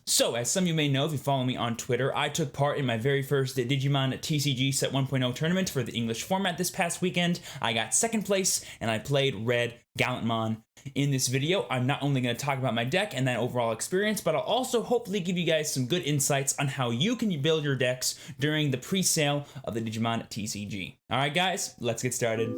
So, as some of you may know if you follow me on Twitter, I took part in my very first Digimon TCG Set 1.0 tournament for the English format this past weekend. I got second place, and I played Red Gallantmon. In this video, I'm not only going to talk about my deck and that overall experience, but I'll also hopefully give you guys some good insights on how you can build your decks during the pre-sale of the Digimon TCG. Alright guys, let's get started.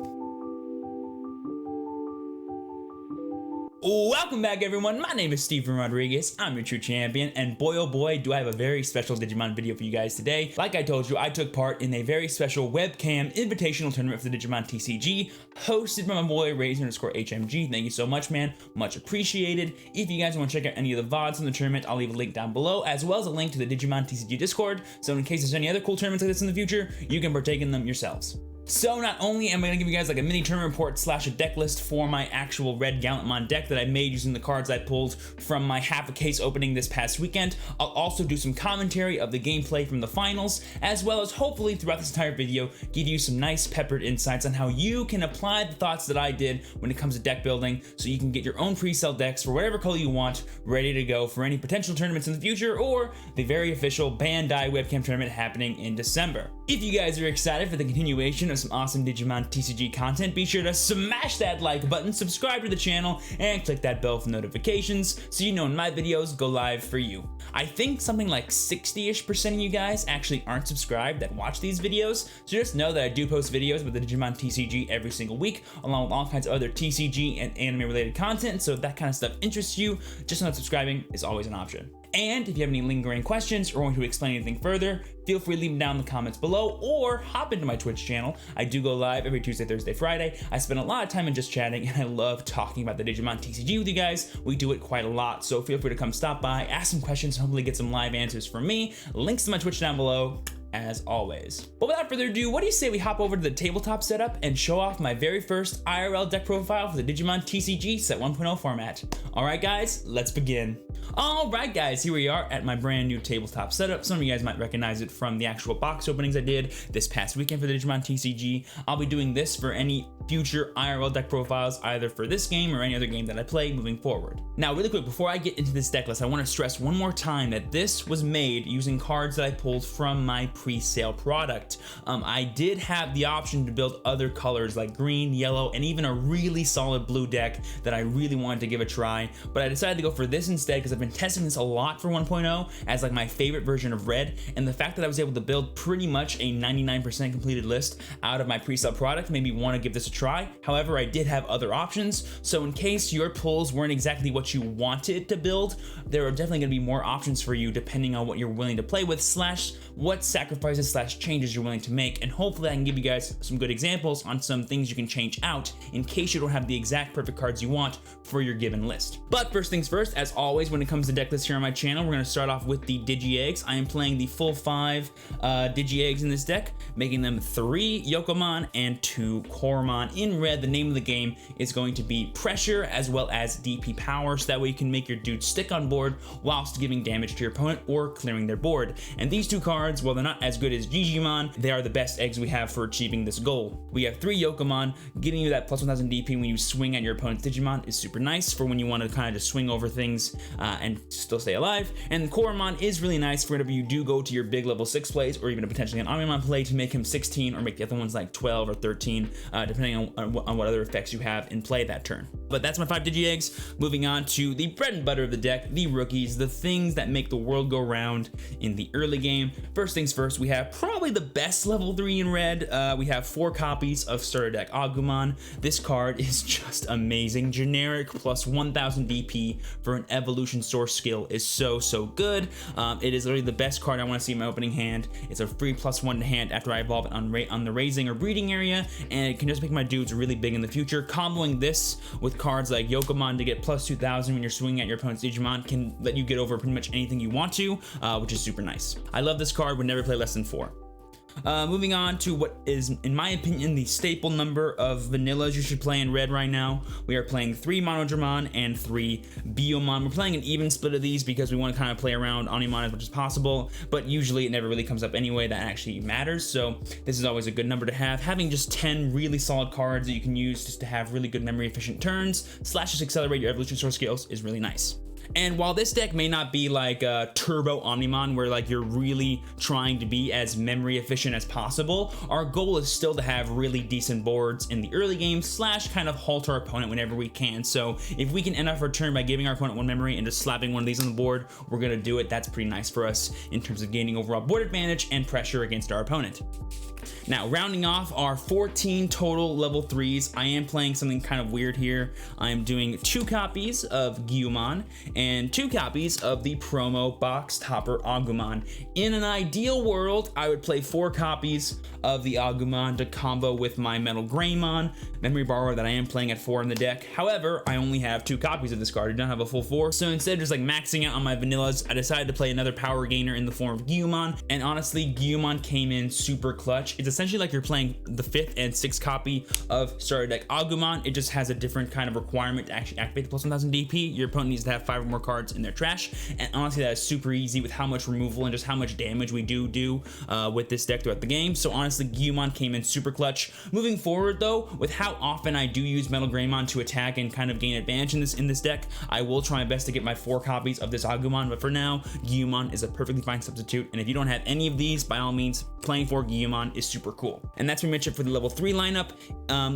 Welcome back everyone, my name is Steven Rodriguez, I'm your true champion, and boy oh boy do I have a very special Digimon video for you guys today. Like I told you, I took part in a very special webcam invitational tournament for the Digimon TCG, hosted by my boy Razor_HMG. Thank you so much, man, much appreciated. If you guys want to check out any of the VODs from the tournament, I'll leave a link down below, as well as a link to the Digimon TCG Discord, so in case there's any other cool tournaments like this in the future, you can partake in them yourselves. So not only am I going to give you guys like a mini tournament report slash a deck list for my actual Red Gallantmon deck that I made using the cards I pulled from my half a case opening this past weekend, I'll also do some commentary of the gameplay from the finals, as well as hopefully throughout this entire video give you some nice peppered insights on how you can apply the thoughts that I did when it comes to deck building, so you can get your own pre-sale decks for whatever color you want ready to go for any potential tournaments in the future or the very official Bandai webcam tournament happening in December. If you guys are excited for the continuation of some awesome Digimon TCG content, be sure to smash that like button, subscribe to the channel, and click that bell for notifications so you know when my videos go live for you. I think something like 60-ish% of you guys actually aren't subscribed that watch these videos, so just know that I do post videos with the Digimon TCG every single week, along with all kinds of other TCG and anime related content, so if that kind of stuff interests you, just know that subscribing is always an option. And if you have any lingering questions or want to explain anything further, feel free to leave them down in the comments below or hop into my Twitch channel. I do go live every Tuesday, Thursday, Friday. I spend a lot of time in just chatting, and I love talking about the Digimon TCG with you guys. We do it quite a lot, so feel free to come stop by, ask some questions, and hopefully get some live answers from me. Links to my Twitch down below, as always. But without further ado, what do you say we hop over to the tabletop setup and show off my very first IRL deck profile for the Digimon TCG Set 1.0 format. Alright guys, let's begin. Alright guys, here we are at my brand new tabletop setup. Some of you guys might recognize it from the actual box openings I did this past weekend for the Digimon TCG. I'll be doing this for any future IRL deck profiles, either for this game or any other game that I play moving forward. Now really quick, before I get into this deck list, I want to stress one more time that this was made using cards that I pulled from my pre-sale product. I did have the option to build other colors like green, yellow, and even a really solid blue deck that I really wanted to give a try, but I decided to go for this instead because I've been testing this a lot for 1.0 as like my favorite version of Red, and the fact that I was able to build pretty much a 99% completed list out of my pre-sale product made me want to give this a try. However, I did have other options, so in case your pulls weren't exactly what you wanted to build, there are definitely going to be more options for you depending on what you're willing to play with slash what sacrifices slash changes you're willing to make, and hopefully I can give you guys some good examples on some things you can change out in case you don't have the exact perfect cards you want for your given list. But first things first, as always when it comes to deck lists here on my channel, we're going to start off with the Digi-Eggs. I am playing the full 5 Digi-Eggs in this deck, making them 3 Yokomon and 2 Koromon. In red, the name of the game is going to be Pressure as well as DP Power, so that way you can make your dudes stick on board whilst giving damage to your opponent or clearing their board. And these two cards, while they're not as good as Digimon, they are the best eggs we have for achieving this goal. We have 3 Yokomon. Getting you that plus 1000 DP when you swing at your opponent's Digimon is super nice for when you want to kind of just swing over things and still stay alive. And Koromon is really nice for whenever you do go to your big level 6 plays or even potentially an Omnimon play to make him 16 or make the other ones like 12 or 13 depending on what other effects you have in play that turn. But that's my 5 Digi-Eggs. Moving on to the bread and butter of the deck, the rookies, the things that make the world go round in the early game. First things first, we have probably the best level 3 in red. We have 4 copies of Starter Deck Agumon. This card is just amazing. Generic plus 1000 DP for an evolution source skill is so good. It is literally the best card I want to see in my opening hand. It's a free +1 to hand after I evolve it on the raising or breeding area, and it can just make my dudes really big in the future. Comboing this with cards like Yokomon to get plus 2000 when you're swinging at your opponent's Digimon can let you get over pretty much anything you want to, which is super nice. I love this card, would never play less than 4. Moving on to what is, in my opinion, the staple number of vanillas you should play in red right now. We are playing 3 Monodramon and 3 Biyomon. We're playing an even split of these because we want to kind of play around Omnimon as much as possible, but usually it never really comes up anyway that actually matters, so this is always a good number to have. Having just 10 really solid cards that you can use just to have really good memory efficient turns, slash just accelerate your evolution source skills is really nice. And while this deck may not be like a turbo Omnimon where like you're really trying to be as memory efficient as possible, our goal is still to have really decent boards in the early game slash kind of halt our opponent whenever we can. So if we can end off our turn by giving our opponent 1 memory and just slapping one of these on the board, we're gonna do it. That's pretty nice for us in terms of gaining overall board advantage and pressure against our opponent. Now, rounding off our 14 total level 3s, I am playing something kind of weird here. I am doing 2 copies of Digimon and 2 copies of the promo box topper Agumon. In an ideal world, I would play 4 copies of the Agumon to combo with my Metal Greymon memory borrower that I am playing at 4 in the deck. However, I only have 2 copies of this card. I don't have a full 4, so instead of just like maxing out on my vanillas, I decided to play another power gainer in the form of Digimon, and honestly, Digimon came in super clutch. It's essentially like you're playing the 5th and 6th copy of starter deck Agumon. It just has a different kind of requirement to actually activate the plus 1000 DP. Your opponent needs to have 5 or more cards in their trash, and honestly, that is super easy with how much removal and just how much damage we do with this deck throughout the game. So honestly, Digimon came in super clutch. Moving forward though, with how often I do use Metal Greymon to attack and kind of gain advantage in this deck, I will try my best to get my 4 copies of this Agumon, but for now, Digimon is a perfectly fine substitute, and if you don't have any of these, by all means, playing 4 Digimon is super cool. And that's pretty much it for the level 3 lineup.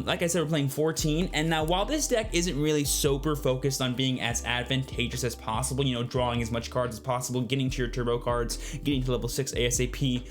Like I said, we're playing 14, and now while this deck isn't really super focused on being as advantageous as possible, you know, drawing as much cards as possible, getting to your turbo cards, getting to level 6 ASAP,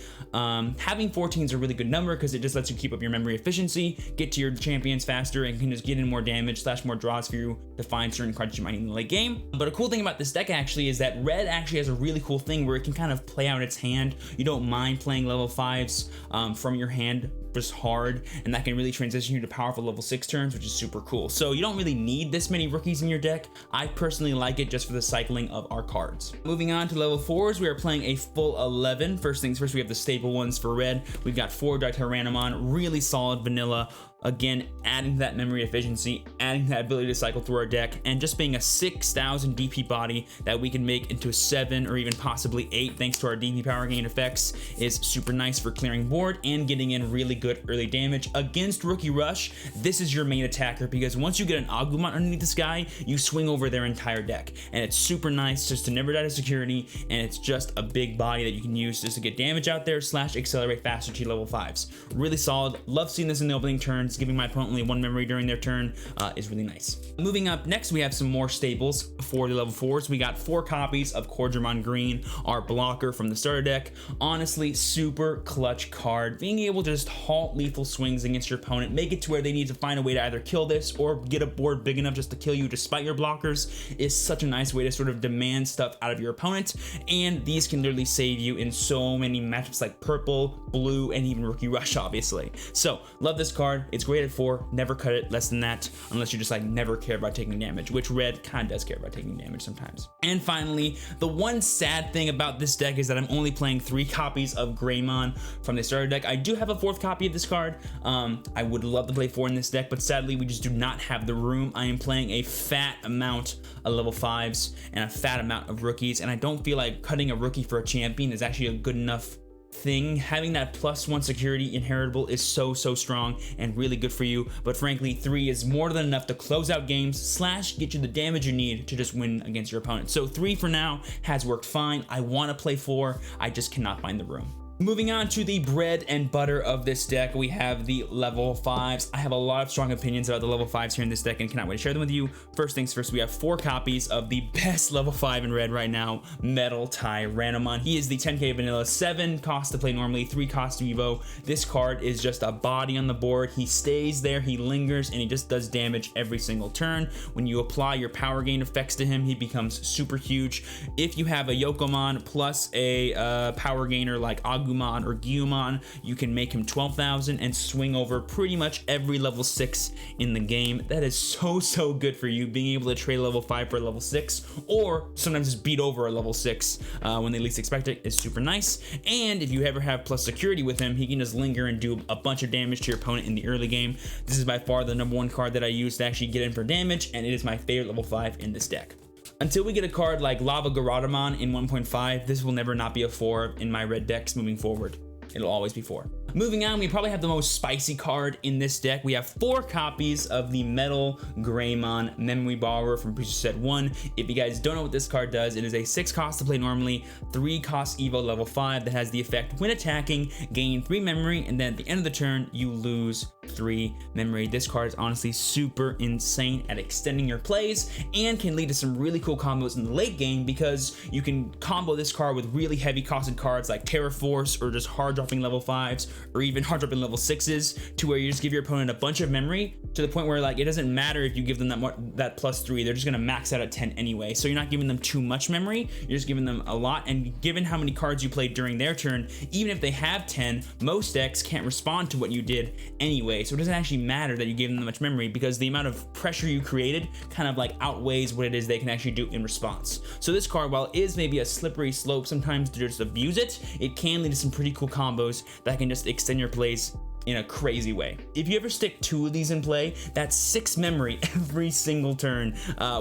having 14 is a really good number because it just lets you keep up your memory efficiency, get to your champions faster, and can just get in more damage slash more draws for you to find certain cards you might need in the late game. But a cool thing about this deck actually is that red actually has a really cool thing where it can kind of play out its hand. You don't mind playing level 5s from your hand just hard, and that can really transition you to powerful level 6 turns, which is super cool. So you don't really need this many rookies in your deck. I personally like it just for the cycling of our cards. Moving on to level 4s, we are playing a full 11. First things first, we have the staple ones for red. We've got 4 Digimon, really solid vanilla. Again, adding to that memory efficiency, adding to that ability to cycle through our deck, and just being a 6,000 DP body that we can make into a 7 or even possibly 8 thanks to our DP power gain effects is super nice for clearing board and getting in really good early damage. Against Rookie Rush, this is your main attacker because once you get an Agumon underneath this guy, you swing over their entire deck, and it's super nice just to never die to security, and it's just a big body that you can use just to get damage out there slash accelerate faster to level 5s. Really solid. Love seeing this in the opening turns. Giving my opponent only 1 memory during their turn is really nice. Moving up next, we have some more staples for the level 4s. We got 4 copies of Cordramon Green, our blocker from the starter deck. Honestly, super clutch card. Being able to just halt lethal swings against your opponent, make it to where they need to find a way to either kill this or get a board big enough just to kill you despite your blockers is such a nice way to sort of demand stuff out of your opponent, and these can literally save you in so many matchups like purple, blue, and even Rookie Rush, obviously. So, love this card. It's great at 4, never cut it less than that unless you just like never care about taking damage, which red kind of does care about taking damage sometimes. And finally, the one sad thing about this deck is that I'm only playing 3 copies of Greymon from the starter deck. I do have a 4th copy of this card. I would love to play 4 in this deck, but sadly we just do not have the room. I am playing a fat amount of level 5s and a fat amount of rookies, and I don't feel like cutting a rookie for a champion is actually a good enough thing. Having that +1 security inheritable is so strong and really good for you, but frankly 3 is more than enough to close out games slash get you the damage you need to just win against your opponent. So 3 for now has worked fine. I want to play 4, I just cannot find the room. Moving on to the bread and butter of this deck, we have the level 5s. I have a lot of strong opinions about the level 5s here in this deck and cannot wait to share them with you. First things first, we have 4 copies of the best level 5 in red right now, Metal Tyrannomon. He is the 10k vanilla, 7 cost to play normally, 3 cost to evo. This card is just a body on the board. He stays there, he lingers, and he just does damage every single turn. When you apply your power gain effects to him, he becomes super huge. If you have a Yokomon plus a power gainer like Agumon or Digimon, you can make him 12,000 and swing over pretty much every level 6 in the game. That is so good for you, being able to trade level 5 for a level 6, or sometimes just beat over a level 6 when they least expect it is super nice. And if you ever have plus security with him, he can just linger and do a bunch of damage to your opponent in the early game. This is by far the #1 card that I use to actually get in for damage, and it is my favorite level 5 in this deck. Until we get a card like Lava Garottamon in 1.5, this will never not be a 4 in my red decks moving forward. It'll always be 4. Moving on, we probably have the most spicy card in this deck. We have 4 copies of the Metal Greymon Memory Borrower from Preacher Set 1. If you guys don't know what this card does, it is a 6 cost to play normally, 3 cost Evo level 5 that has the effect when attacking, gain 3 memory, and then at the end of the turn, you lose 3 memory. This card is honestly super insane at extending your plays and can lead to some really cool combos in the late game because you can combo this card with really heavy costed cards like Terra Force or just hard dropping level 5s or even hard dropping level 6s to where you just give your opponent a bunch of memory to the point where like it doesn't matter if you give them that +3, they're just gonna max out at 10 anyway. So you're not giving them too much memory, you're just giving them a lot, and given how many cards you played during their turn, even if they have 10, most decks can't respond to what you did anyway. So it doesn't actually matter that you gave them that much memory because the amount of pressure you created kind of like outweighs what it is they can actually do in response. So this card, while it is maybe a slippery slope sometimes to just abuse it, it can lead to some pretty cool combos that can just extend your plays in a crazy way. If you ever stick 2 of these in play, that's 6 memory every single turn,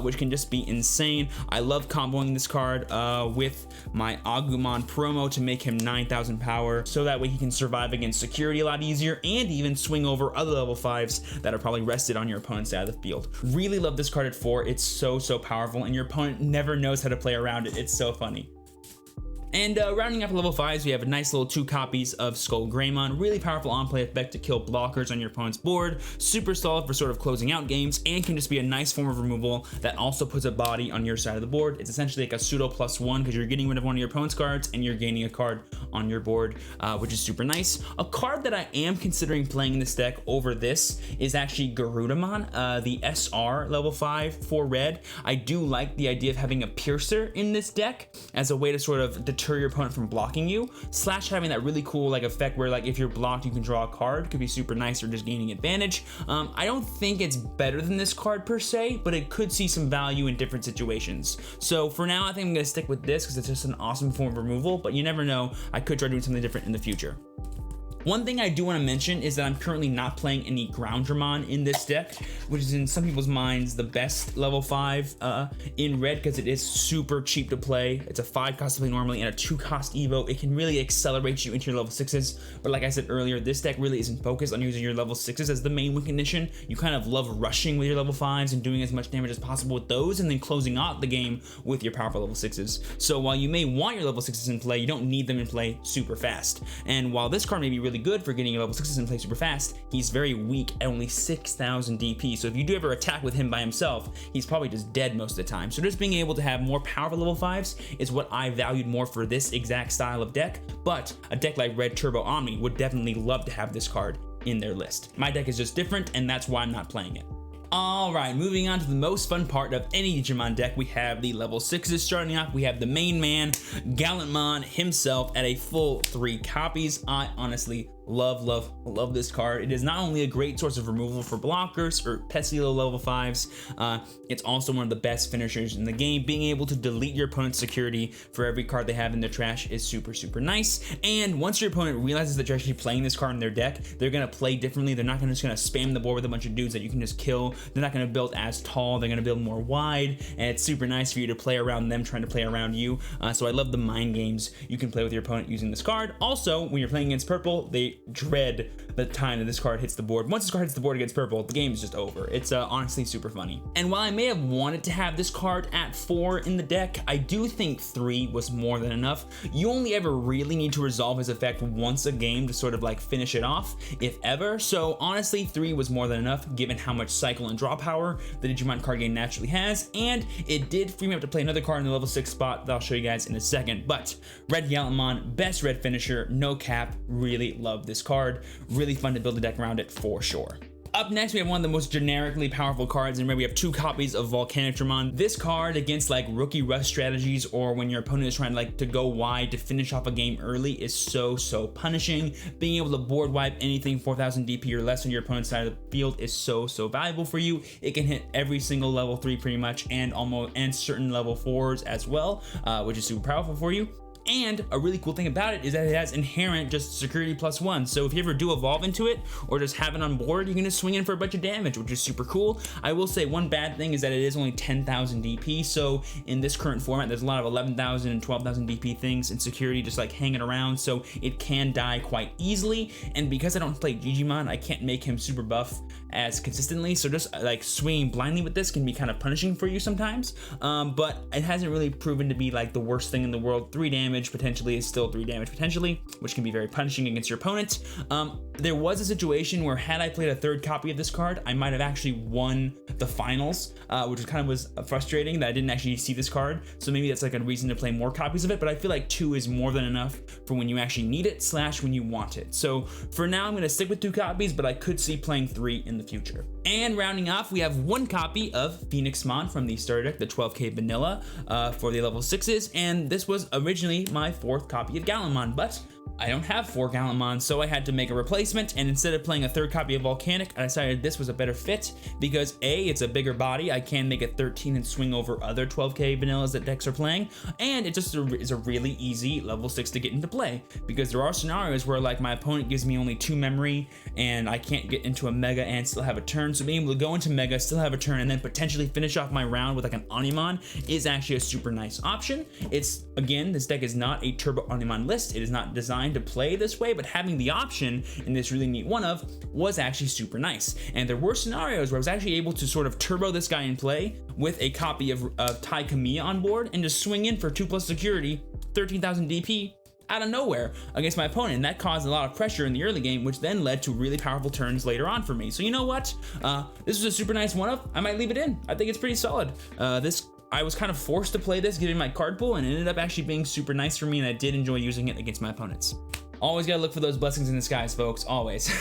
which can just be insane. I love comboing this card with my Agumon promo to make him 9,000 power, so that way he can survive against security a lot easier and even swing over other level 5s that are probably rested on your opponent's side of the field. Really love this card at 4. It's so powerful and your opponent never knows how to play around it. It's so funny. And rounding up level 5s, we have a nice little 2 copies of Skull Greymon. Really powerful on-play effect to kill blockers on your opponent's board. Super solid for sort of closing out games, and can just be a nice form of removal that also puts a body on your side of the board. It's essentially like a pseudo +1 because you're getting rid of one of your opponent's cards and you're gaining a card on your board, which is super nice. A card that I am considering playing in this deck over this is actually Garudamon, the SR level 5 for red. I do like the idea of having a Piercer in this deck as a way to sort of deter your opponent from blocking you, / having that really cool like effect where like if you're blocked you can draw a card. Could be super nice, or just gaining advantage. I don't think it's better than this card per se, but it could see some value in different situations. So for now I think I'm gonna stick with this because it's just an awesome form of removal, but you never know, I could try doing something different in the future. One thing I do want to mention is that I'm currently not playing any Groundramon in this deck, which is in some people's minds the best level 5 in red because it is super cheap to play. It's a 5 cost to play normally and a 2 cost Evo. It can really accelerate you into your level 6s, but like I said earlier, this deck really isn't focused on using your level 6s as the main win condition. You kind of love rushing with your level 5s and doing as much damage as possible with those, and then closing out the game with your powerful level 6s. So while you may want your level 6s in play, you don't need them in play super fast. And while this card may be really good for getting your level 6s in play super fast, he's very weak at only 6,000 DP. So if you do ever attack with him by himself, he's probably just dead most of the time. So just being able to have more powerful level 5s is what I valued more for this exact style of deck. But a deck like Red Turbo Omni would definitely love to have this card in their list. My deck is just different, and that's why I'm not playing it. Alright, moving on to the most fun part of any Digimon deck, we have the level 6s. Starting off, we have the main man, Gallantmon himself, at a full 3 copies. I honestly love this card. It is not only a great source of removal for blockers or pesky little level 5s, it's also one of the best finishers in the game. Being able to delete your opponent's security for every card they have in their trash is super nice. And once your opponent realizes that you're actually playing this card in their deck, they're gonna play differently. They're not just gonna spam the board with a bunch of dudes that you can just kill. They're not gonna build as tall, they're gonna build more wide, and it's super nice for you to play around them trying to play around you. So I love the mind games you can play with your opponent using this card. Also, when you're playing against purple, they dread the time that this card hits the board. Once this card hits the board against purple, the game is just over. It's honestly super funny. And while I may have wanted to have this card at 4 in the deck, I do think 3 was more than enough. You only ever really need to resolve his effect once a game to sort of like finish it off, if ever. So honestly, 3 was more than enough given how much cycle and draw power the Digimon card game naturally has, and it did free me up to play another card in the level 6 spot that I'll show you guys in a second. But Red Gallantmon, best red finisher, no cap. Really love this card. Really fun to build a deck around it for sure. Up next, we have one of the most generically powerful cards in red. We have 2 copies of Volcanitramon. This card against like rookie rush strategies, or when your opponent is trying to go wide to finish off a game early, is so punishing. Being able to board wipe anything 4,000 DP or less on your opponent's side of the field is so valuable for you. It can hit every single level 3 pretty much, and certain level 4s as well, which is super powerful for you. And a really cool thing about it is that it has inherent just security +1. So if you ever do evolve into it or just have it on board, you can just swing in for a bunch of damage, which is super cool. I will say one bad thing is that it is only 10,000 DP. So in this current format, there's a lot of 11,000 and 12,000 DP things in security just like hanging around. So it can die quite easily. And because I don't play Digimon, I can't make him super buff as consistently. So just like swinging blindly with this can be kind of punishing for you sometimes. But it hasn't really proven to be like the worst thing in the world. 3 damage potentially is still 3 damage potentially, which can be very punishing against your opponent. There was a situation where had I played a 3rd copy of this card, I might have actually won the finals, which kind of was frustrating that I didn't actually see this card. So maybe that's like a reason to play more copies of it, but I feel like 2 is more than enough for when you actually need it / when you want it. So for now, I'm going to stick with 2 copies, but I could see playing 3 in the future. And rounding off, we have 1 copy of Phoenixmon from the starter deck, the 12K vanilla for the level 6s, and this was originally my 4th copy of Gallantmon, but I don't have 4 Gallantmon, so I had to make a replacement, and instead of playing a 3rd copy of Volcanic, I decided this was a better fit because A, it's a bigger body, I can make it 13 and swing over other 12K vanillas that decks are playing, and it just is a really easy level 6 to get into play, because there are scenarios where like my opponent gives me only 2 memory, and I can't get into a Mega and still have a turn, so being able to go into Mega, still have a turn, and then potentially finish off my round with like an Omnimon is actually a super nice option. It's, again, this deck is not a Turbo Omnimon list, it is not designed to play this way, but having the option in this really neat one of was actually super nice. And there were scenarios where I was actually able to sort of turbo this guy in play with a copy of Tai Kamiya on board and just swing in for 2+ security, 13,000 DP out of nowhere against my opponent, and that caused a lot of pressure in the early game, which then led to really powerful turns later on for me. So you know what, this was a super nice one of. I might leave it in. I think it's pretty solid. I was kind of forced to play this given my card pool, and it ended up actually being super nice for me, and I did enjoy using it against my opponents. Always gotta look for those blessings in disguise, folks, always.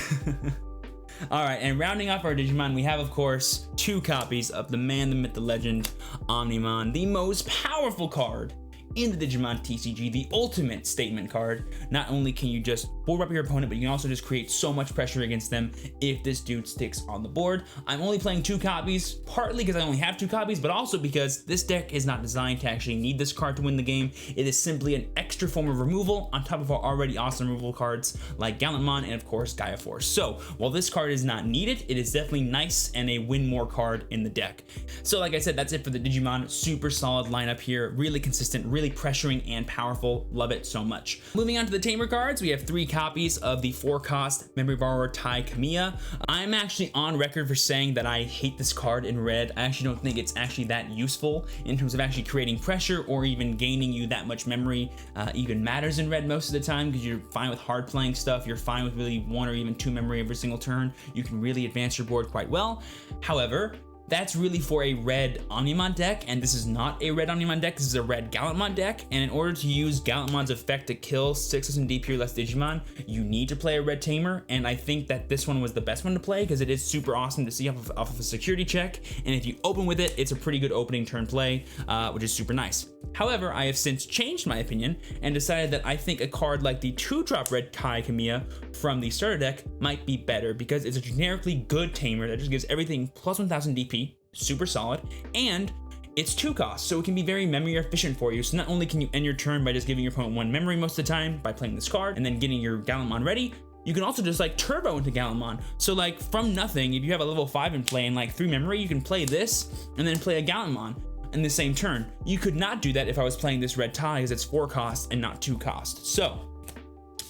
Alright, and rounding off our Digimon, we have, of course, 2 copies of the man, the myth, the legend, Omnimon, the most powerful card in the Digimon TCG, the ultimate statement card. Not only can you just board up your opponent, but you can also just create so much pressure against them if this dude sticks on the board. I'm only playing 2 copies, partly because I only have 2 copies, but also because this deck is not designed to actually need this card to win the game. It is simply an extra form of removal on top of our already awesome removal cards like Gallantmon and of course Gaia Force. So while this card is not needed, it is definitely nice and a win more card in the deck. So like I said, that's it for the Digimon. Super solid lineup here, really consistent, really pressuring and powerful. Love it so much. Moving on to the Tamer cards, we have 3 copies of the 4-cost Memory Borrower Tai Kamiya. I'm actually on record for saying that I hate this card in red. I actually don't think it's actually that useful in terms of actually creating pressure or even gaining you that much memory even matters in red most of the time, because you're fine with hard playing stuff, you're fine with really 1 or even 2 memory every single turn. You can really advance your board quite well. However, that's really for a red Omnimon deck, and this is not a red Omnimon deck, this is a red Gallantmon deck, and in order to use Gallantmon's effect to kill 6,000 DP or less Digimon, you need to play a red Tamer, and I think that this one was the best one to play because it is super awesome to see off of a security check, and if you open with it, it's a pretty good opening turn play, which is super nice. However, I have since changed my opinion and decided that I think a card like the 2-drop red Tai Kamiya from the starter deck might be better because it's a generically good Tamer that just gives everything plus 1,000 DP, super solid, and it's 2 costs, so it can be very memory efficient for you. So not only can you end your turn by just giving your opponent 1 memory most of the time by playing this card and then getting your Gallantmon ready, you can also just like turbo into Gallantmon. So like from nothing, if you have a level 5 in play and like 3 memory, you can play this and then play a Gallantmon in the same turn. You could not do that if I was playing this red Tai because it's 4 costs and not 2 costs. So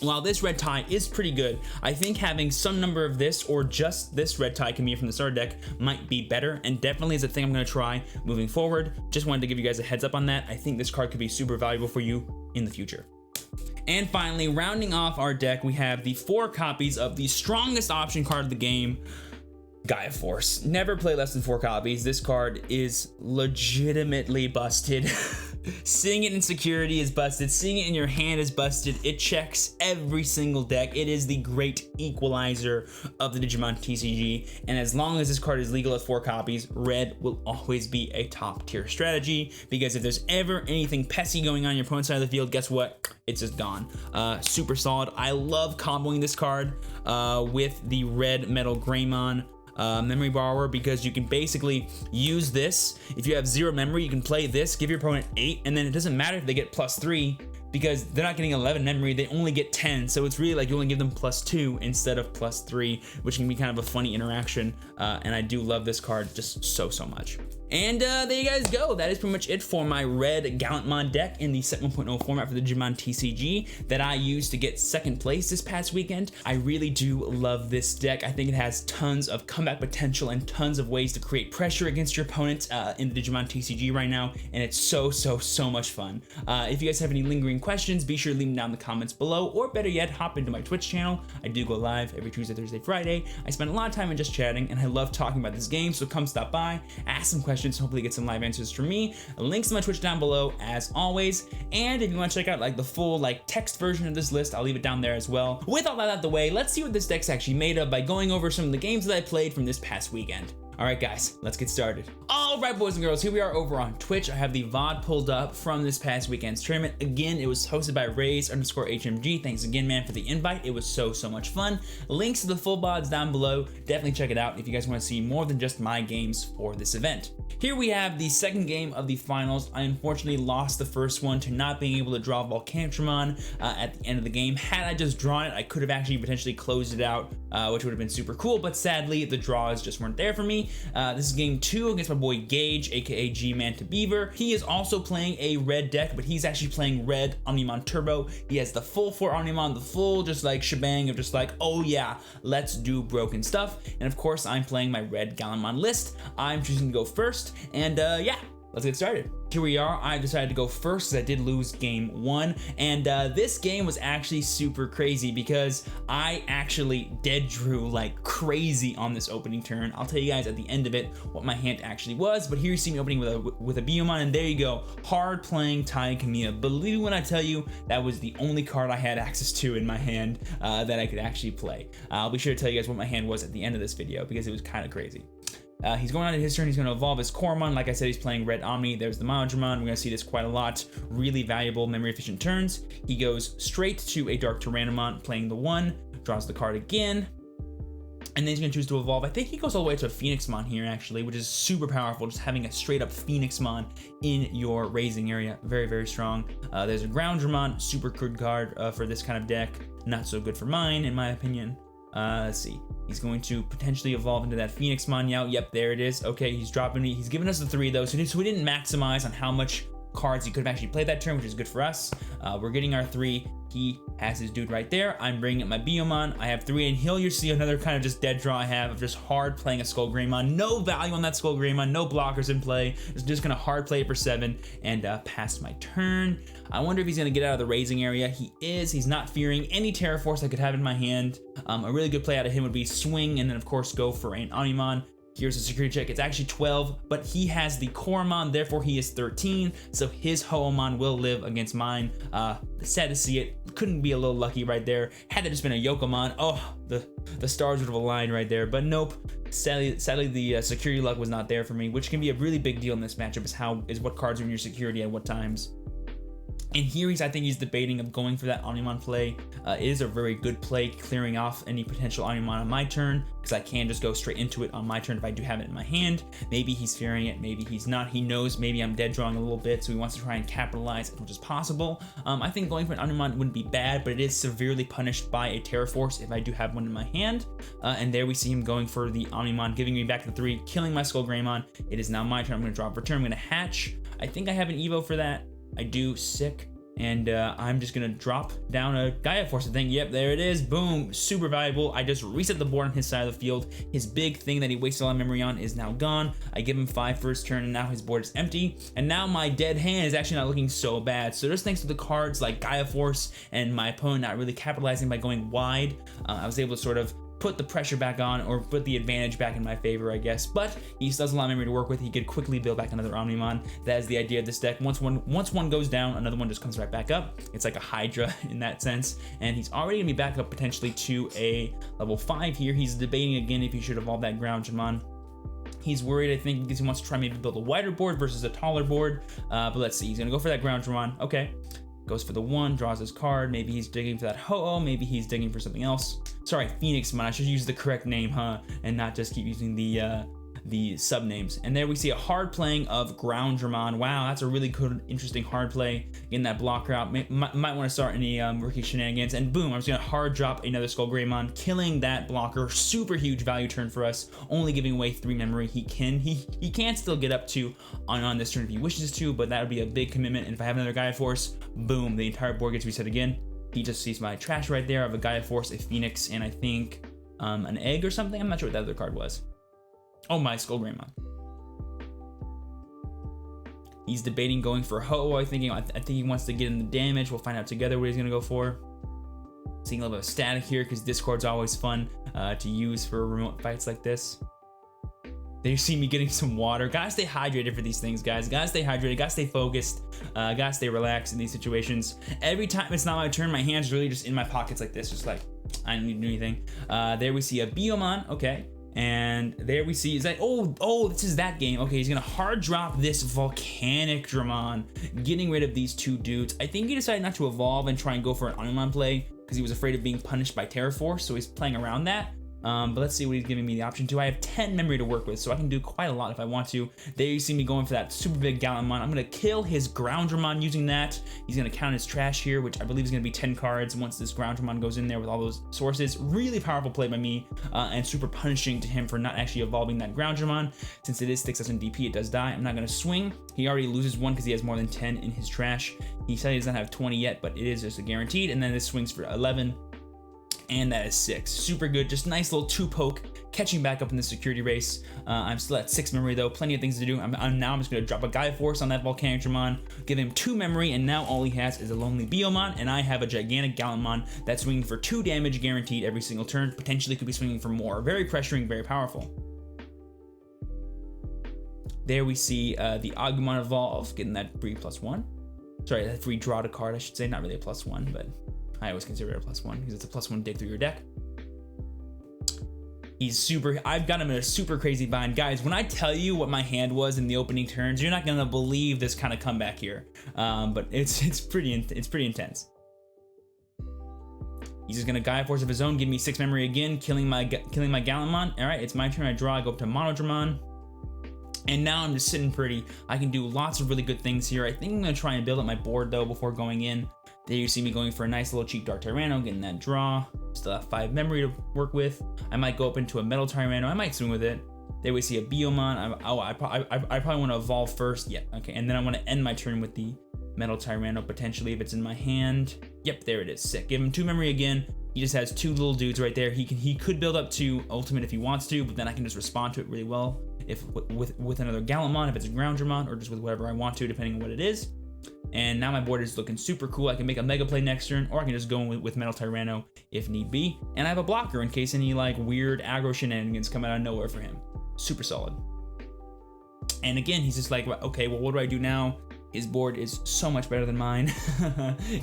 while this red Tai is pretty good, I think having some number of this or just this red Tai Kamiya from the starter deck might be better, and definitely is a thing I'm going to try moving forward. Just wanted to give you guys a heads up on that. I think this card could be super valuable for you in the future. And finally, rounding off our deck, we have the 4 copies of the strongest option card of the game, Gaia Force. Never play less than 4 copies. This card is legitimately busted. Seeing it in security is busted. Seeing it in your hand is busted. It checks every single deck. It is the great equalizer of the Digimon TCG. And as long as this card is legal at 4 copies, red will always be a top tier strategy, because if there's ever anything pesky going on your opponent's side of the field, guess what? It's just gone. Super solid. I love comboing this card with the red Metal Greymon Memory Borrower, because you can basically use this. If you have 0 memory, you can play this, give your opponent 8, and then it doesn't matter if they get +3, because they're not getting 11 memory, they only get 10. So it's really like you only give them +2 instead of +3, which can be kind of a funny interaction. And I do love this card just so much. And there you guys go. That is pretty much it for my Red Gallantmon deck in the set 1.0 format for the Digimon TCG that I used to get second place this past weekend. I really do love this deck. I think it has tons of comeback potential and tons of ways to create pressure against your opponent in the Digimon TCG right now, and it's so much fun. If you guys have any lingering questions, be sure to leave them down in the comments below, or better yet, hop into my Twitch channel. I do go live every Tuesday, Thursday, Friday. I spend a lot of time in just chatting, and I love talking about this game, so come stop by, ask some questions, hopefully get some live answers from me. Links to my Twitch down below as always, and if you want to check out like the full like text version of this list, I'll leave it down there as well. With all that out of the way, let's see what this deck's actually made of by going over some of the games that I played from this past weekend. Alright guys, let's get started. Alright boys and girls, here we are over on Twitch. I have the VOD pulled up from this past weekend's tournament. Again, it was hosted by Rays_HMG. Thanks again, man, for the invite. It was so much fun. Links to the full VODs down below. Definitely check it out if you guys want to see more than just my games for this event. Here we have the second game of the finals. I unfortunately lost the first one to not being able to draw Volcantramon at the end of the game. Had I just drawn it, I could have actually potentially closed it out, which would have been super cool, but sadly the draws just weren't there for me. This is game 2 against my boy Gage, aka G-Man to Beaver. He is also playing a red deck, but he's actually playing red Omnimon Turbo. He has the full 4 Omnimon, the full just like shebang of just like, oh yeah, let's do broken stuff. And of course, I'm playing my Red Gallantmon list. I'm choosing to go first, and yeah, let's get started. Here we are. I decided to go first because I did lose game 1, and this game was actually super crazy because I actually dead drew like crazy on this opening turn. I'll tell you guys at the end of it what my hand actually was, but here you see me opening with a Biyomon, and there you go, hard playing Tai Kamiya. Believe me when I tell you that was the only card I had access to in my hand that I could actually play. I'll be sure to tell you guys what my hand was at the end of this video because it was kind of crazy. He's going on to his turn. He's going to evolve his Coromon. Like I said, he's playing Red Omni. There's the Monodramon. We're going to see this quite a lot. Really valuable memory efficient turns. He goes straight to a Dark Tyrannomon, playing the 1, draws the card again, and then he's going to choose to evolve. I think he goes all the way to a Phoenixmon here, actually, which is super powerful. Just having a straight up Phoenixmon in your raising area. Very strong. There's a Groundramon, super good card for this kind of deck. Not so good for mine, in my opinion. Let's see. He's going to potentially evolve into that Phoenixmon. Yep, there it is. Okay, he's dropping me. He's giving us the 3 though, so we didn't maximize on how much cards he could have actually played that turn, which is good for us. We're getting our 3. He has his dude right there. I'm bringing up my Biyomon. I have 3, and here you see another kind of just dead draw I have of just hard playing a Skull Greymon. No value on that Skull Greymon, no blockers in play. Just gonna hard play it for 7 and pass my turn. I wonder if he's gonna get out of the raising area. He is. He's not fearing any Terra Force I could have in my hand. A really good play out of him would be swing and then of course go for an Omnimon. Here's a security check. It's actually 12, but he has the Coromon, therefore he is 13, so his Hoomon will live against mine. Sad to see it. Couldn't be a little lucky right there. Had it just been a Yokomon, oh, the stars would have aligned right there, but nope. Sadly the security luck was not there for me, which can be a really big deal in this matchup, is what cards are in your security at what times. And here I think he's debating of going for that Omnimon play. It is a very good play, clearing off any potential Omnimon on my turn, because I can just go straight into it on my turn if I do have it in my hand. Maybe he's fearing it, maybe he's not. He knows maybe I'm dead drawing a little bit, so he wants to try and capitalize as much as possible. I think going for an Omnimon wouldn't be bad, but it is severely punished by a Terra Force if I do have one in my hand. And there we see him going for the Omnimon, giving me back the 3, killing my Skull Greymon. It is now my turn. I'm going to draw for turn. I'm going to hatch. I think I have an Evo for that. I do, sick. And I'm just gonna drop down a Gaia Force thing. Yep, there it is. Boom, super valuable. I just reset the board on his side of the field. His big thing that he wasted a lot of memory on is now gone. I give him 5 first turn, and now his board is empty. And now my dead hand is actually not looking so bad. So just thanks to the cards like Gaia Force and my opponent not really capitalizing by going wide, I was able to sort of put the pressure back on, or put the advantage back in my favor, I guess. But he still has a lot of memory to work with. He could quickly build back another Omnimon. That is the idea of this deck. Once one goes down, another one just comes right back up. It's like a Hydra in that sense. And he's already gonna be back up potentially to a level 5 here. He's debating again if he should evolve that Groundramon. He's worried, I think, because he wants to try maybe build a wider board versus a taller board. But let's see. He's gonna go for that Groundramon. Okay. Goes for the 1, draws his card. Maybe he's digging for that Ho-Oh. Maybe he's digging for something else. Sorry, Phoenixmon. I should use the correct name, huh? And not just keep using the the sub names. And there we see a hard playing of Groundramon. Wow, that's a really good, interesting hard play. Getting that blocker out. Might want to start any rookie shenanigans. And boom, I'm just gonna hard drop another Skullgreymon, killing that blocker. Super huge value turn for us. Only giving away 3 memory. He can still get up to on this turn if he wishes to, but that would be a big commitment. And if I have another Gaia Force, boom, the entire board gets reset again. He just sees my trash right there. I have a Gaia Force, a Phoenix, and I think an egg or something. I'm not sure what that other card was. Oh, my Skullgreymon. He's debating going for Ho. I think he wants to get in the damage. We'll find out together what he's gonna go for. Seeing a little bit of static here because Discord's always fun to use for remote fights like this. There you see me getting some water. Gotta stay hydrated for these things, guys. Gotta stay hydrated, gotta stay focused, gotta stay relaxed in these situations. Every time it's not my turn, my hand's really just in my pockets like this, just like, I don't need to do anything. There we see a Biomon, okay. And there we see, is that, oh, this is that game. Okay, he's gonna hard drop this Volcanic Dramon, getting rid of these 2 dudes. I think he decided not to evolve and try and go for an Omnimon play because he was afraid of being punished by Terraforce, so he's playing around that. But let's see what he's giving me the option to. I have 10 memory to work with, so I can do quite a lot if I want to. There you see me going for that super big Gallantmon. I'm gonna kill his Groundramon using that. He's gonna count his trash here, which I believe is gonna be 10 cards once this Groundramon goes in there with all those sources. Really powerful play by me, and super punishing to him for not actually evolving that Groundramon. Since it is 6,000 DP, it does die. I'm not gonna swing. He already loses 1 because he has more than 10 in his trash. He said he doesn't have 20 yet, but it is just a guaranteed. And then this swings for 11. And that is 6. Super good, just nice little 2-poke, catching back up in the security race. I'm still at 6 memory though, plenty of things to do. I'm just gonna drop a Gaia Force on that Volcanic Dramon, give him 2 memory, and now all he has is a Lonely Biomon, and I have a gigantic Gallantmon that's swinging for 2 damage guaranteed every single turn, potentially could be swinging for more. Very pressuring, very powerful. There we see the Agumon evolve, getting that free +1. Sorry, that free draw to card, I should say, not really a +1, but I always consider it a +1 because it's a +1 dig through your deck. He's super, I've got him in a super crazy bind. Guys, when I tell you what my hand was in the opening turns, you're not gonna believe this kind of comeback here. But it's pretty intense. He's just gonna Gaia Force of his own, give me 6 memory again, killing my Gallantmon. All right, it's my turn, I draw, I go up to Monodramon. And now I'm just sitting pretty. I can do lots of really good things here. I think I'm gonna try and build up my board though before going in. There you see me going for a nice little cheap Dark Tyranno, getting that draw. Still have 5 memory to work with. I might go up into a Metal Tyranno. I might swing with it. There we see a Biomon. I probably want to evolve first. Yeah, okay. And then I want to end my turn with the Metal Tyranno potentially if it's in my hand. Yep, there it is. Sick. Give him 2 memory again. He just has 2 little dudes right there. He could build up to Ultimate if he wants to, but then I can just respond to it really well if with another Gallantmon, if it's a Groundramon, or just with whatever I want to, depending on what it is. And now my board is looking super cool. I can make a Mega Play next turn, or I can just go in with Metal Tyranno if need be. And I have a blocker in case any like weird aggro shenanigans come out of nowhere for him. Super solid. And again, he's just like, okay, well, what do I do now? His board is so much better than mine,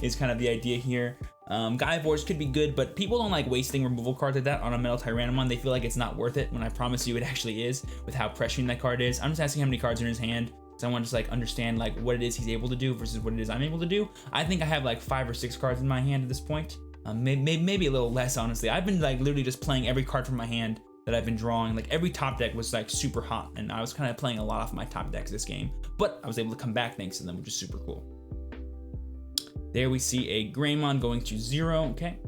is kind of the idea here. Gaia Force could be good, but people don't like wasting removal cards like that on a Metal Tyrannomon. They feel like it's not worth it, when I promise you it actually is, with how pressuring that card is. I'm just asking how many cards are in his hand, so I want to just like understand like what it is he's able to do versus what it is I'm able to do. I think I have like 5 or 6 cards in my hand at this point. Maybe a little less, honestly. I've been like literally just playing every card from my hand that I've been drawing. Like every top deck was like super hot, and I was kind of playing a lot off my top decks this game, but I was able to come back thanks to them, which is super cool. There we see a Greymon going to 0. Okay,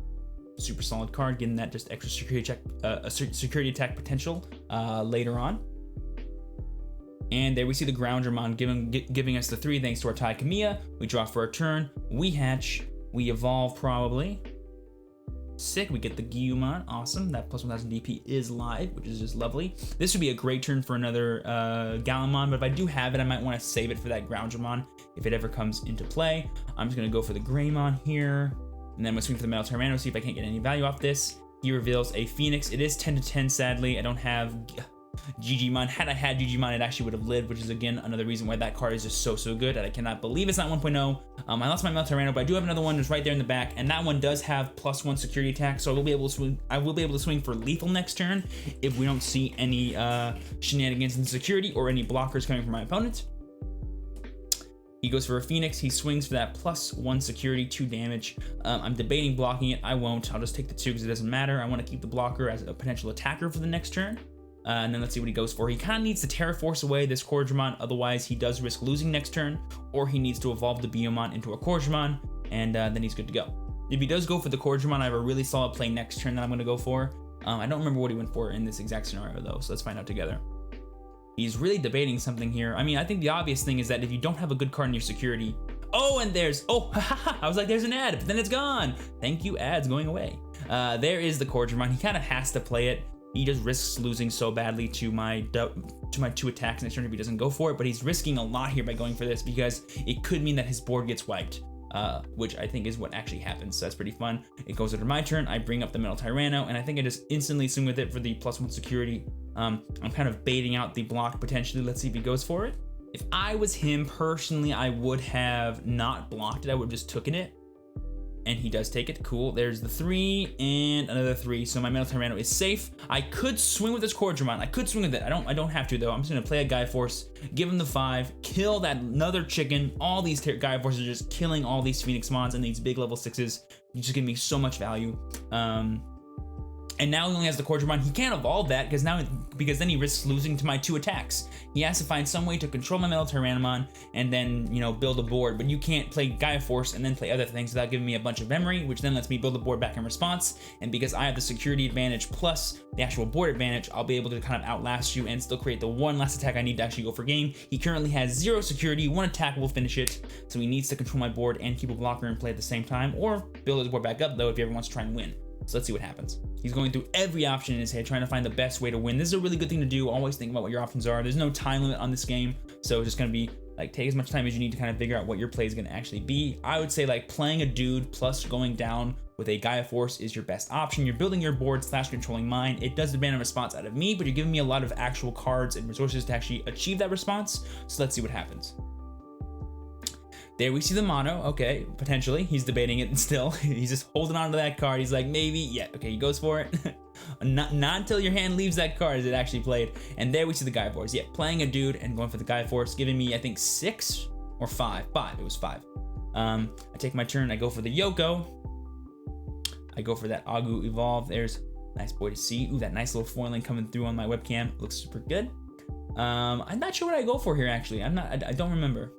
super solid card, getting that just extra security attack potential later on. And there we see the Groundramon giving us the 3 thanks to our Tai Kamiya. We draw for a turn, we hatch, we evolve probably. Sick, we get the Gyumon, awesome. That plus 1000 DP is live, which is just lovely. This would be a great turn for another Gallantmon, but if I do have it, I might want to save it for that Groundramon if it ever comes into play. I'm just gonna go for the Greymon here, and then I'm gonna swing for the Metal Tyranno, see if I can't get any value off this. He reveals a Phoenix. It is 10 to 10, sadly. I don't have Digimon. Had I had Digimon, it actually would have lived, which is again another reason why that card is just so good, and I cannot believe it's not 1.0. I lost my Metal Tyranno, but I do have another one that's right there in the back, and that one does have +1 security attack, so I will be able to swing for lethal next turn if we don't see any shenanigans in security or any blockers coming from my opponent. He goes for a Phoenix. He swings for that +1 security, 2 damage. I'm debating blocking it. I won't. I'll just take the 2 because it doesn't matter. I want to keep the blocker as a potential attacker for the next turn. And then let's see what he goes for. He kind of needs to Terra Force away this Corgimon, otherwise he does risk losing next turn, or he needs to evolve the Biyomon into a Corgimon, and then he's good to go. If he does go for the Corgimon, I have a really solid play next turn that I'm going to go for. I don't remember what he went for in this exact scenario though, so let's find out together. He's really debating something here. I mean, I think the obvious thing is that if you don't have a good card in your security, oh, and there's, oh, I was like, there's an ad, but then it's gone. Thank you, ads going away. There is the Corgimon. He kind of has to play it. He just risks losing so badly to my 2 attacks next turn if he doesn't go for it, but he's risking a lot here by going for this because it could mean that his board gets wiped, which I think is what actually happens, so that's pretty fun. It goes over my turn, I bring up the Metal Tyranno, and I think I just instantly swing with it for the +1 security. I'm kind of baiting out the block potentially. Let's see if he goes for it. If I was him personally, I would have not blocked it, I would have just taken it. And he does take it. Cool. There's the 3 and another 3. So my Metal Tyranno is safe. I could swing with this Corgimon. I could swing with it. I don't have to though. I'm just gonna play a Gaia Force, give him the 5, kill that another chicken. All these Gaia Forces are just killing all these Phoenix Mons and these big level 6s. You just give me so much value. And now he only has the Corgimon. He can't evolve that because then he risks losing to my 2 attacks. He has to find some way to control my Metal Tyrannomon and then, you know, build a board. But you can't play Gaia Force and then play other things without giving me a bunch of memory, which then lets me build a board back in response. And because I have the security advantage plus the actual board advantage, I'll be able to kind of outlast you and still create the one last attack I need to actually go for game. He currently has 0 security. 1 attack will finish it. So he needs to control my board and keep a blocker in play at the same time, or build his board back up though if he ever wants to try and win. So let's see what happens. He's going through every option in his head, trying to find the best way to win. This is a really good thing to do. Always think about what your options are. There's no time limit on this game, so it's just going to be like take as much time as you need to kind of figure out what your play is going to actually be. I would say like playing a dude plus going down with a Gaia Force is your best option. You're building your board / controlling mine. It does demand a response out of me, but you're giving me a lot of actual cards and resources to actually achieve that response. So let's see what happens. There we see the mono. Okay, potentially. He's debating it still. He's just holding on to that card. He's like, maybe. Yeah, okay, he goes for it. not until your hand leaves that card is it actually played. And there we see the Gaia Force. Yeah, playing a dude and going for the Gaia Force, giving me, I think, 6 or 5. 5. It was 5. I take my turn. I go for the Yoko. I go for that Agu Evolve. There's nice boy to see. Ooh, that nice little foiling coming through on my webcam. Looks super good. I'm not sure what I go for here, actually. I don't remember.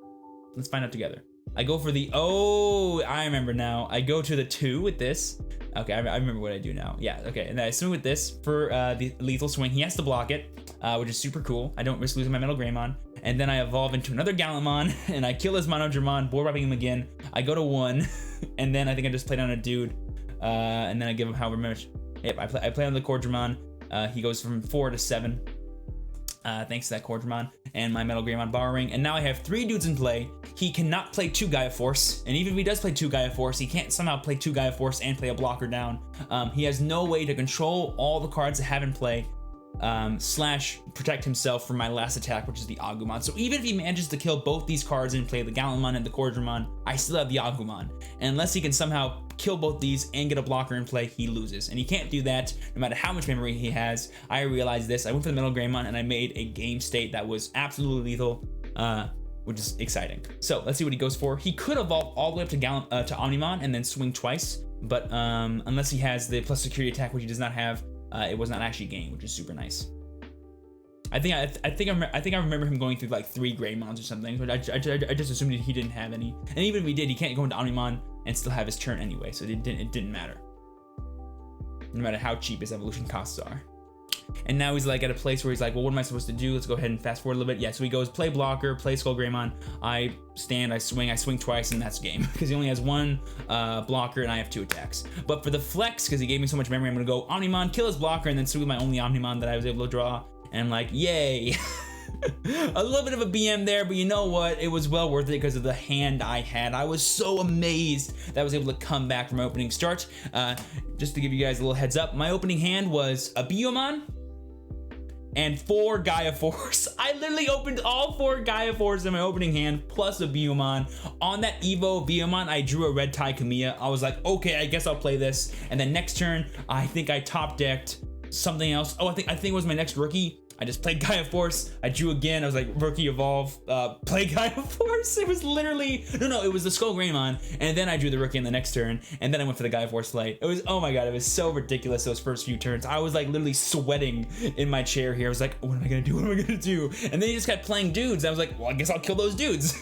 Let's find out together. I go for the, oh, I remember now. I go to the 2 with this. Okay, I remember what I do now. Yeah, okay, and then I swing with this for the lethal swing. He has to block it, which is super cool. I don't risk losing my Metal Greymon. And then I evolve into another Gallantmon, and I kill his Monodramon, board wiping him again. I go to 1, and then I think I just play down a dude, and then I give him however much. Yep, I play on the Corgimon. He goes from 4 to 7. Thanks to that Corgimon and my Metal Greymon borrowing. And now I have 3 dudes in play. He cannot play 2 Gaia Force. And even if he does play 2 Gaia Force, he can't somehow play 2 Gaia Force and play a blocker down. He has no way to control all the cards I have in play, / protect himself from my last attack, which is the Agumon. So even if he manages to kill both these cards and play the Gallantmon and the Corgimon, I still have the Agumon. And unless he can somehow kill both these and get a blocker in play, he loses. And he can't do that no matter how much memory he has. I realized this. I went for the Metal Greymon and I made a game state that was absolutely lethal, which is exciting. So let's see what he goes for. He could evolve all the way up to Omnimon and then swing twice, but unless he has the plus security attack, which he does not have, it was not actually game, which is super nice. I think I remember him going through like 3 Greymons or something, but I just assumed he didn't have any. And even if he did, he can't go into Omnimon and still have his turn anyway, so it didn't matter. No matter how cheap his evolution costs are. And now he's like at a place where he's like, well, what am I supposed to do? Let's go ahead and fast forward a little bit. Yeah, so he goes play blocker, play Skull Greymon. I stand, I swing twice, and that's game. Because he only has 1 blocker and I have 2 attacks. But for the flex, because he gave me so much memory, I'm gonna go Omnimon, kill his blocker, and then swing with my only Omnimon that I was able to draw. And I'm like, yay. A little bit of a BM there, but you know what? It was well worth it because of the hand I had. I was so amazed that I was able to come back from my opening start. Just to give you guys a little heads up, my opening hand was a Biyomon and 4 Gaia Force. I literally opened all 4 Gaia Force in my opening hand, plus a Biyomon. On that Evo Biyomon, I drew a Red Kamiya. I was like, okay, I guess I'll play this. And then next turn, I think I top decked something else. Oh, I think it was my next rookie. I just played Gaia Force. I drew again. I was like, Rookie Evolve, play Gaia Force. It was literally, no, it was the Skull Greymon. And then I drew the Rookie in the next turn. And then I went for the Gaia Force Flight. It was, oh my God, it was so ridiculous those first few turns. I was like literally sweating in my chair here. I was like, what am I gonna do? What am I gonna do? And then he just kept playing dudes. I was like, well, I guess I'll kill those dudes.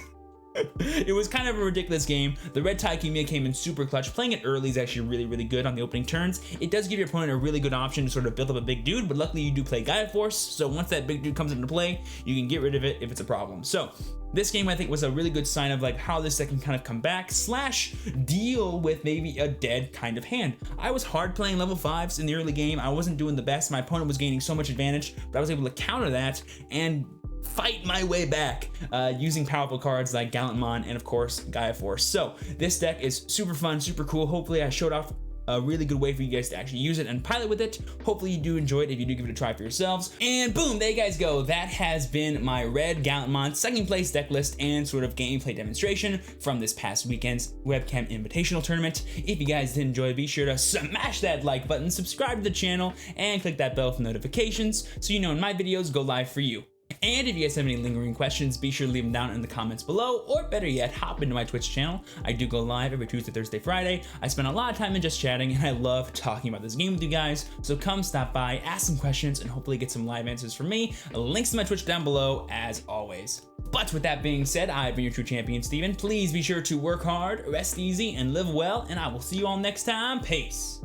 It was kind of a ridiculous game. The red Taikimia came in super clutch. Playing it early is actually really, really good on the opening turns. It does give your opponent a really good option to sort of build up a big dude, but luckily you do play Gaia Force, so once that big dude comes into play, you can get rid of it if it's a problem. So this game, I think, was a really good sign of like how this deck can kind of come back / deal with maybe a dead kind of hand. I was hard playing level 5s in the early game. I wasn't doing the best. My opponent was gaining so much advantage, but I was able to counter that and fight my way back using powerful cards like Gallantmon and of course Gaia Force. So this deck is super fun, super cool. Hopefully I showed off a really good way for you guys to actually use it and pilot with it. Hopefully you do enjoy it if you do give it a try for yourselves. And boom, there you guys go. That has been my Red Gallantmon second place deck list and sort of gameplay demonstration from this past weekend's Webcam Invitational tournament. If you guys did enjoy, be sure to smash that like button, subscribe to the channel, and click that bell for notifications so you know when my videos go live for you. And if you guys have any lingering questions, be sure to leave them down in the comments below, or better yet, hop into my Twitch channel. I do go live every Tuesday, Thursday, Friday. I spend a lot of time in just chatting, and I love talking about this game with you guys. So come stop by, ask some questions, and hopefully get some live answers from me. Links to my Twitch down below, as always. But with that being said, I've been your true champion, Steven. Please be sure to work hard, rest easy, and live well, and I will see you all next time. Peace.